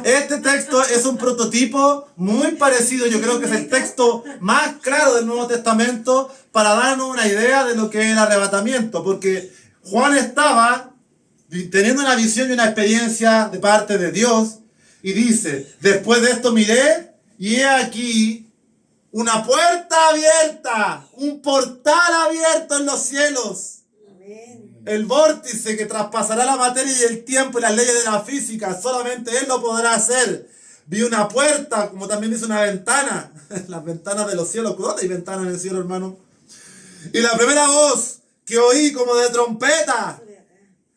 este texto es un prototipo muy parecido, yo creo que es el texto más claro del Nuevo Testamento para darnos una idea de lo que es el arrebatamiento, porque Juan estaba teniendo una visión y una experiencia de parte de Dios y dice: después de esto miré y he aquí una puerta abierta, un portal abierto en los cielos. El vórtice que traspasará la materia y el tiempo y las leyes de la física, solamente Él lo podrá hacer. Vi una puerta, como también dice una ventana, las ventanas de los cielos. ¿Dónde hay ventanas en el cielo, hermano? Y la primera voz que oí como de trompeta,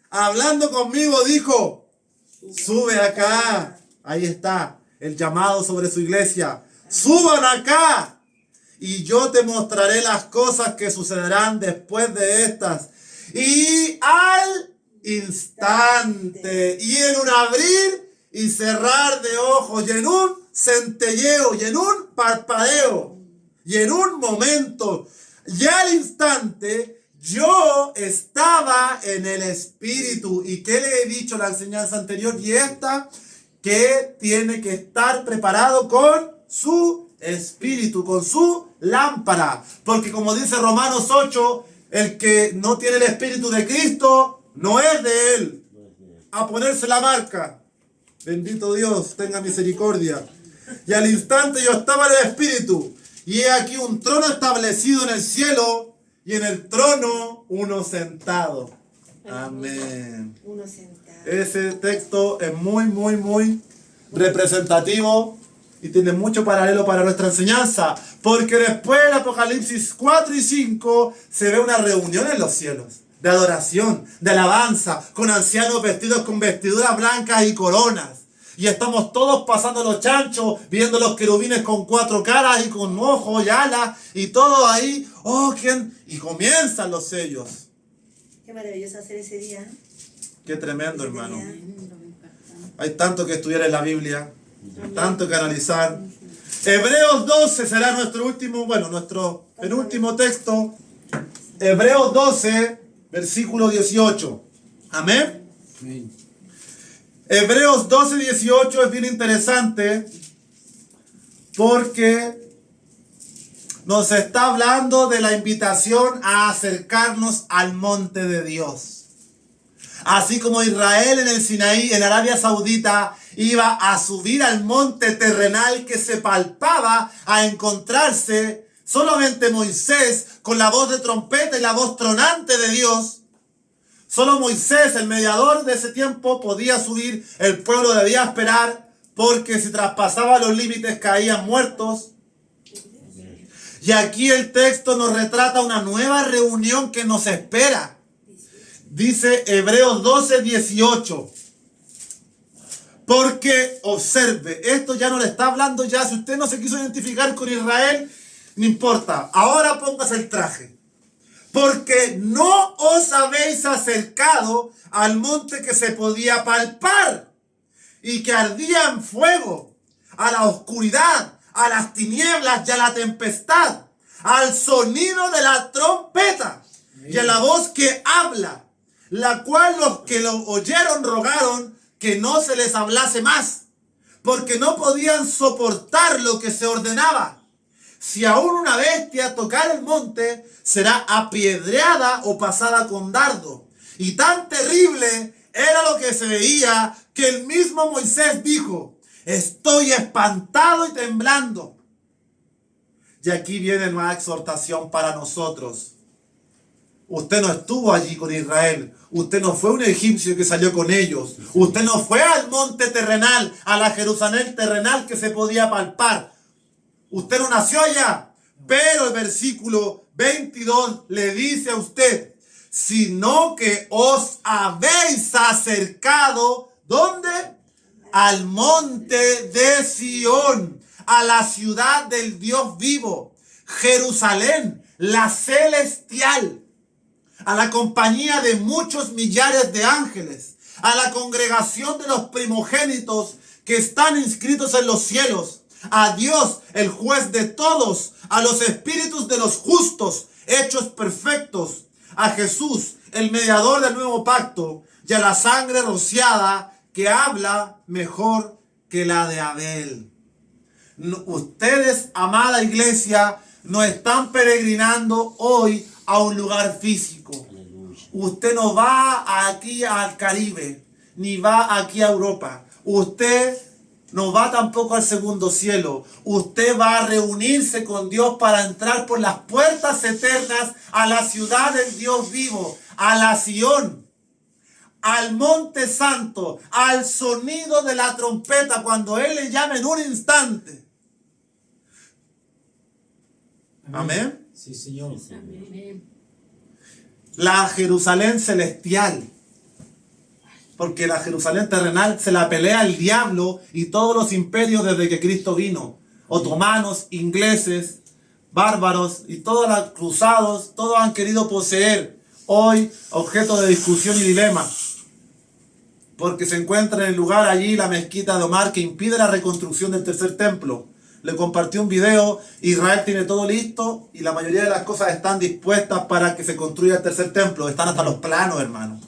hablando conmigo, dijo: sube acá. Ahí está el llamado sobre su iglesia. Suban acá y yo te mostraré las cosas que sucederán después de estas. Y al instante, y en un abrir y cerrar de ojos, y en un centelleo, y en un parpadeo, y en un momento, y al instante, yo estaba en el Espíritu. ¿Y qué le he dicho en la enseñanza anterior? Y esta, que tiene que estar preparado con su Espíritu, con su lámpara. Porque como dice Romanos 8, el que no tiene el Espíritu de Cristo no es de Él. A ponerse la marca. Bendito Dios, tenga misericordia. Y al instante yo estaba en el Espíritu, y he aquí un trono establecido en el cielo, y en el trono uno sentado. Amén. Uno sentado. Ese texto es muy representativo y tiene mucho paralelo para nuestra enseñanza, porque después del Apocalipsis 4 y 5 se ve una reunión en los cielos de adoración, de alabanza, con ancianos vestidos con vestiduras blancas y coronas. Y estamos todos pasando los chanchos, viendo los querubines con 4 caras y con ojos y alas, y todo ahí. Oh, ¿quién? Y comienzan los sellos. Qué maravilloso hacer ese día. Qué tremendo, Ese hermano. día. Hay tanto que estudiar en la Biblia, tanto que analizar. Hebreos 12 será nuestro penúltimo texto. Hebreos 12, versículo 18. Amén. Amén. Hebreos 12, 18 es bien interesante porque nos está hablando de la invitación a acercarnos al monte de Dios. Así como Israel en el Sinaí, en Arabia Saudita, iba a subir al monte terrenal que se palpaba a encontrarse solamente Moisés con la voz de trompeta y la voz tronante de Dios. Solo Moisés, el mediador de ese tiempo, podía subir. El pueblo debía esperar porque si traspasaba los límites caían muertos. Y aquí el texto nos retrata una nueva reunión que nos espera. Dice Hebreos 12, 18. Porque, observe, esto ya no le está hablando ya. Si usted no se quiso identificar con Israel, no importa. Ahora póngase el traje. Porque no os habéis acercado al monte que se podía palpar y que ardía en fuego, a la oscuridad, a las tinieblas y a la tempestad, al sonido de la trompeta y a la voz que habla, la cual los que lo oyeron rogaron que no se les hablase más, porque no podían soportar lo que se ordenaba. Si aún una bestia tocar el monte, será apedreada o pasada con dardo. Y tan terrible era lo que se veía que el mismo Moisés dijo: estoy espantado y temblando. Y aquí viene una exhortación para nosotros. Usted no estuvo allí con Israel. Usted no fue un egipcio que salió con ellos. Usted no fue al monte terrenal, a la Jerusalén terrenal que se podía palpar. Usted no nació allá. Pero el versículo 22 le dice a usted: sino que os habéis acercado, ¿dónde? Al monte de Sión, a la ciudad del Dios vivo, Jerusalén, la celestial. a la compañía de muchos millares de ángeles, a la congregación de los primogénitos que están inscritos en los cielos, a Dios, el juez de todos, a los espíritus de los justos, hechos perfectos, a Jesús, el mediador del nuevo pacto, y a la sangre rociada que habla mejor que la de Abel. Ustedes, amada iglesia, no están peregrinando hoy a un lugar físico. Usted no va aquí al Caribe, ni va aquí a Europa. Usted no va tampoco al segundo cielo. Usted va a reunirse con Dios para entrar por las puertas eternas a la ciudad del Dios vivo, a la Sión, al monte santo, al sonido de la trompeta, cuando Él le llame en un instante. Amén. Sí, Señor. Amén. La Jerusalén celestial. Porque la Jerusalén terrenal se la pelea el diablo y todos los imperios desde que Cristo vino. Otomanos, ingleses, bárbaros y todos los cruzados, todos han querido poseer. Hoy objeto de discusión y dilema. Porque se encuentra en el lugar allí la mezquita de Omar que impide la reconstrucción del tercer templo. Le compartí un video, Israel tiene todo listo y la mayoría de las cosas están dispuestas para que se construya el tercer templo. Están hasta los planos, hermano.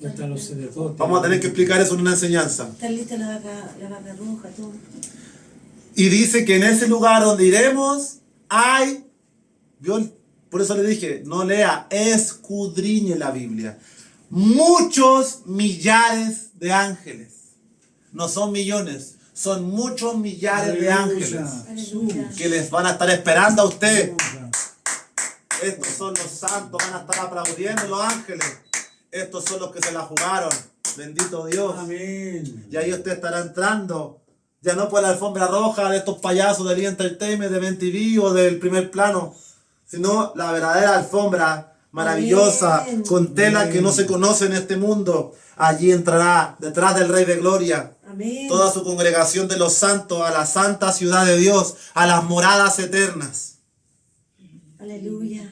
Ya están los sacerdotes. Vamos a tener que explicar eso en una enseñanza. Está lista la vaca roja, todo. Y dice que en ese lugar donde iremos hay, por eso le dije, no lea, escudriñe la Biblia. Muchos millares de ángeles. No son millones, son muchos millares de ángeles Aleluya. que les van a estar esperando a usted. Estos son los santos, van a estar aplaudiendo los ángeles. Estos son los que se la jugaron. Bendito Dios. Amén. Y ahí usted estará entrando. Ya no por la alfombra roja de estos payasos del Entertainment, de MTV o del Primer Plano, sino la verdadera alfombra maravillosa, Amén. con tela que no se conoce en este mundo. Allí entrará, detrás del Rey de Gloria, Amén. toda su congregación de los santos, a la santa ciudad de Dios, a las moradas eternas. Aleluya.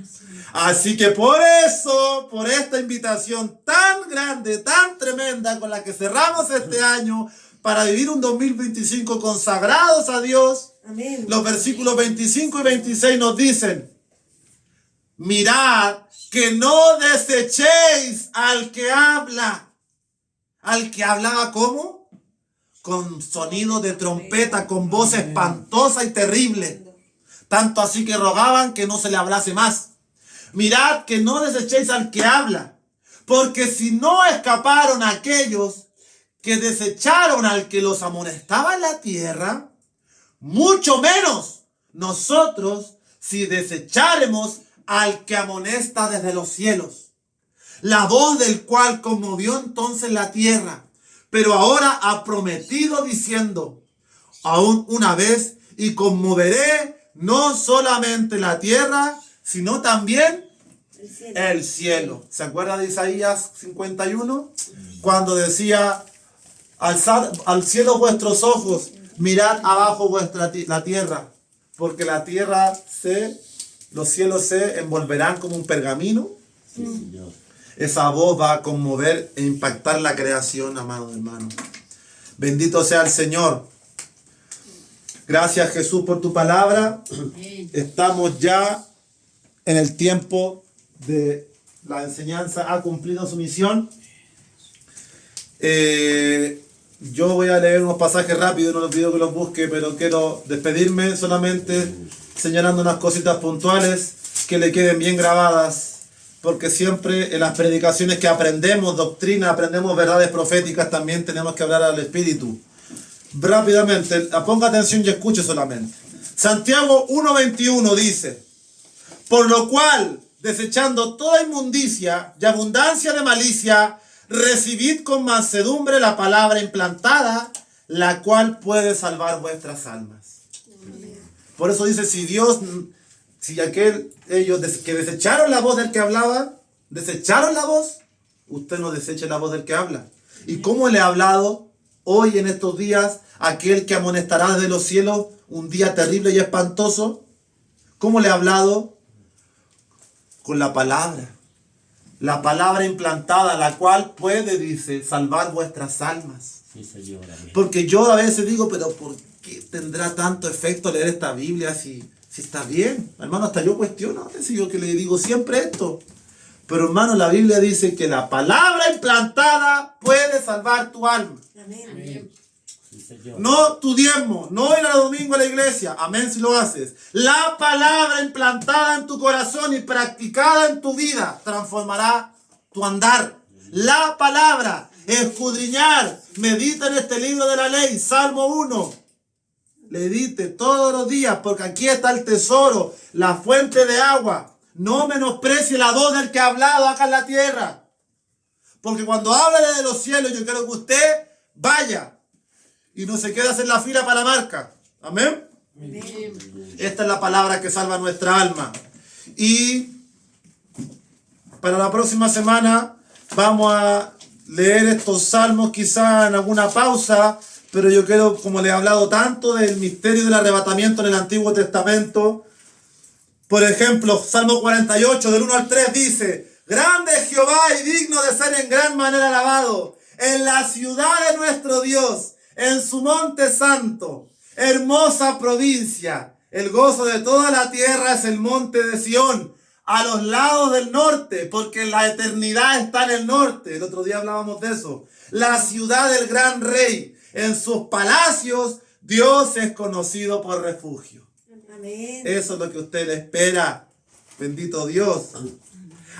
Así que por eso, por esta invitación tan grande, tan tremenda con la que cerramos este año para vivir un 2025 consagrados a Dios, Amén. los versículos 25 y 26 nos dicen: mirad que no desechéis al que habla. ¿Al que hablaba cómo? Con sonido de trompeta, con voz espantosa y terrible. Tanto así que rogaban que no se le hablase más. Mirad que no desechéis al que habla, porque si no escaparon aquellos que desecharon al que los amonestaba en la tierra, mucho menos nosotros si desecháremos al que amonesta desde los cielos. La voz del cual conmovió entonces la tierra, pero ahora ha prometido diciendo: aún una vez y conmoveré no solamente la tierra, sino también El cielo. el cielo. ¿Se acuerda de Isaías 51? Cuando decía: alzad al cielo vuestros ojos, mirad abajo la tierra, porque la tierra los cielos se envolverán como un pergamino. Esa voz va a conmover e impactar la creación, amados hermanos. Bendito sea el Señor. Gracias, Jesús, por tu palabra. Amén. Estamos ya en el tiempo de la enseñanza. Ha cumplido su misión. Yo voy a leer unos pasajes rápidos, no les pido que los busque, pero quiero despedirme solamente señalando unas cositas puntuales que le queden bien grabadas, porque siempre en las predicaciones que aprendemos doctrina, aprendemos verdades proféticas, también tenemos que hablar al Espíritu. Rápidamente, ponga atención y escuche solamente. Santiago 1:21 dice: por lo cual, desechando toda inmundicia y abundancia de malicia, recibid con mansedumbre la palabra implantada, la cual puede salvar vuestras almas. Por eso dice, ellos que desecharon la voz del que hablaba, desecharon la voz, usted no deseche la voz del que habla. ¿Y cómo le ha hablado hoy en estos días aquel que amonestará desde los cielos un día terrible y espantoso? ¿Cómo le ha hablado? con la palabra. La palabra implantada, la cual puede, dice, salvar vuestras almas. Sí, Señor. Amén. Porque yo a veces digo, pero ¿por qué tendrá tanto efecto leer esta Biblia si está bien? Hermano, hasta yo cuestiono, a veces yo que le digo siempre esto. Pero hermano, la Biblia dice que la palabra implantada puede salvar tu alma. Amén. Sí, Señor. No tu diezmo, no ir a domingo a la iglesia, amén si lo haces. La palabra implantada en tu corazón y practicada en tu vida transformará tu andar. La palabra, escudriñar, medita en este libro de la ley, Salmo 1. Medite todos los días porque aquí está el tesoro, la fuente de agua. No menosprecie la voz del que ha hablado acá en la tierra. Porque cuando hable de los cielos, yo quiero que usted vaya y no se quede a hacer la fila para la marca. Amén. Esta es la palabra que salva nuestra alma. Y para la próxima semana vamos a leer estos salmos quizá en alguna pausa, pero yo quiero, como le he hablado tanto del misterio del arrebatamiento en el Antiguo Testamento. Por ejemplo, Salmo 48 del 1 al 3 dice: grande es Jehová y digno de ser en gran manera alabado en la ciudad de nuestro Dios, en su monte santo, hermosa provincia. El gozo de toda la tierra es el monte de Sión, a los lados del norte, porque la eternidad está en el norte. El otro día hablábamos de eso. La ciudad del gran rey, en sus palacios, Dios es conocido por refugio. Amén. Eso es lo que usted le espera. Bendito Dios.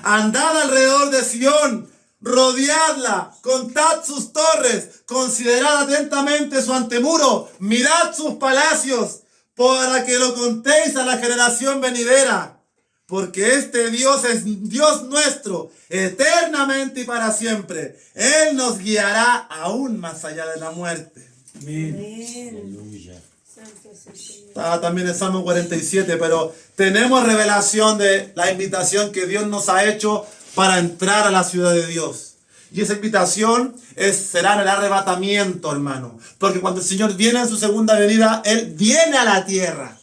Andad alrededor de Sión, rodeadla, contad sus torres, considerad atentamente su antemuro, mirad sus palacios, para que lo contéis a la generación venidera. Porque este Dios es Dios nuestro, eternamente y para siempre. Él nos guiará aún más allá de la muerte. Amén. Amén. Aleluya. Santo es el Señor. Está también en Salmo 47, pero tenemos revelación de la invitación que Dios nos ha hecho para entrar a la ciudad de Dios. Y esa invitación será en el arrebatamiento, hermano. Porque cuando el Señor viene en su segunda venida, Él viene a la tierra.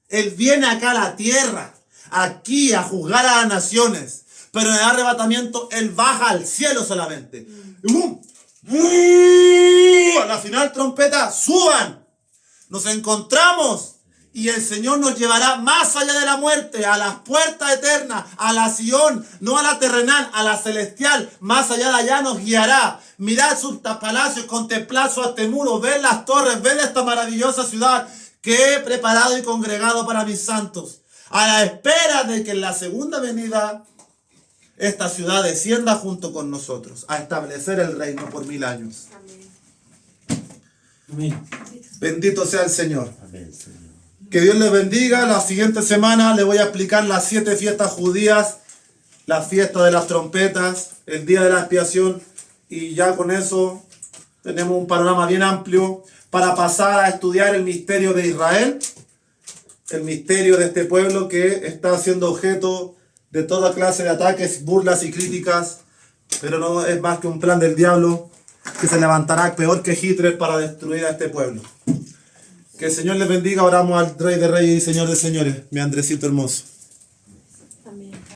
Él viene acá a la tierra, aquí a juzgar a las naciones. Pero en el arrebatamiento, Él baja al cielo solamente. Y ¡bum! ¡bum! A la final trompeta, suban. Nos encontramos y el Señor nos llevará más allá de la muerte, a las puertas eternas, a la Sión, no a la terrenal, a la celestial. Más allá de allá nos guiará. Mirad sus palacios, contemplad su antemuro, ved las torres, ved esta maravillosa ciudad que he preparado y congregado para mis santos. A la espera de que en la segunda venida esta ciudad descienda junto con nosotros a establecer el reino por 1000 años. Amén. Amén. Bendito sea el Señor. Amén, Señor. Que Dios les bendiga. La siguiente semana les voy a explicar las 7 fiestas judías, la fiesta de las trompetas, el día de la expiación, y ya con eso tenemos un panorama bien amplio para pasar a estudiar el misterio de Israel, el misterio de este pueblo que está siendo objeto de toda clase de ataques, burlas y críticas, pero no es más que un plan del diablo que se levantará peor que Hitler para destruir a este pueblo. Que el Señor les bendiga. Oramos al Rey de Reyes y Señor de Señores, mi Andresito hermoso.